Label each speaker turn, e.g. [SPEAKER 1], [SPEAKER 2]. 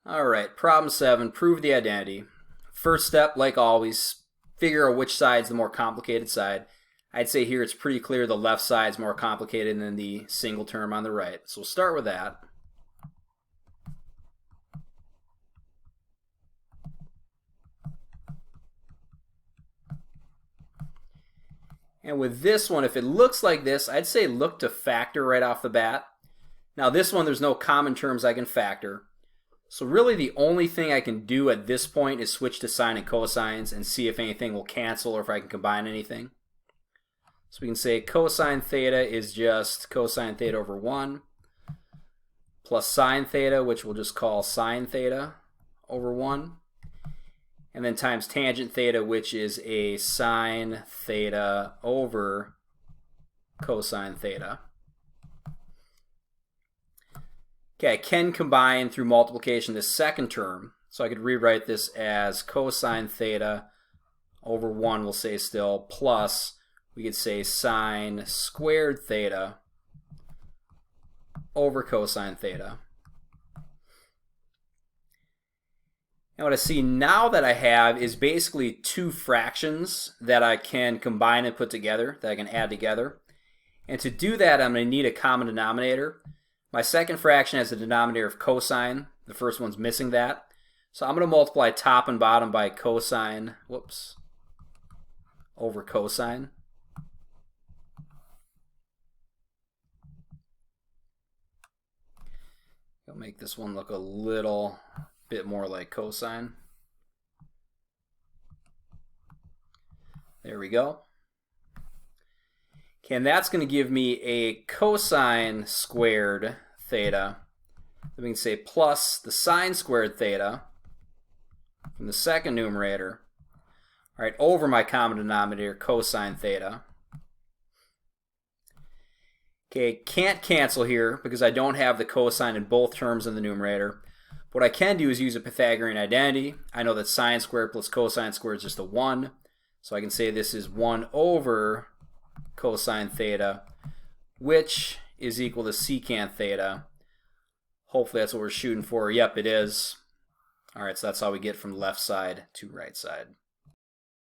[SPEAKER 1] Alright, problem 7, prove the identity. First step, like always, figure out which side is the more complicated side. I'd say here it's pretty clear the left side is more complicated than the single term on the right. So we'll start with that. And with this one, if it looks like this, I'd say look to factor right off the bat. Now this one, there's no common terms I can factor. So really the only thing I can do at this point is switch to sine and cosines and see if anything will cancel or if I can combine anything. So we can say cosine theta is just cosine theta over 1 plus sine theta, which we'll just call sine theta over 1. And then times tangent theta, which is a sine theta over cosine theta. Okay, I can combine through multiplication this second term. So I could rewrite this as cosine theta over 1, we'll say still, plus we could say sine squared theta over cosine theta. And what I see now that I have is basically two fractions that I can combine and put together, that I can add together. And to do that, I'm going to need a common denominator. My second fraction has a denominator of cosine. The first one's missing that. So I'm going to multiply top and bottom by cosine, over cosine. I'll make this one look a little bit more like cosine. There we go. Okay, and that's going to give me a cosine squared theta. Then we can say plus the sine squared theta from the second numerator, all right, over my common denominator, cosine theta. Okay, can't cancel here because I don't have the cosine in both terms in the numerator. What I can do is use a Pythagorean identity. I know that sine squared plus cosine squared is just a 1. So I can say this is 1 over cosine theta, which is equal to secant theta. Hopefully that's what we're shooting for. Yep, it is. All right, so that's how we get from left side to right side.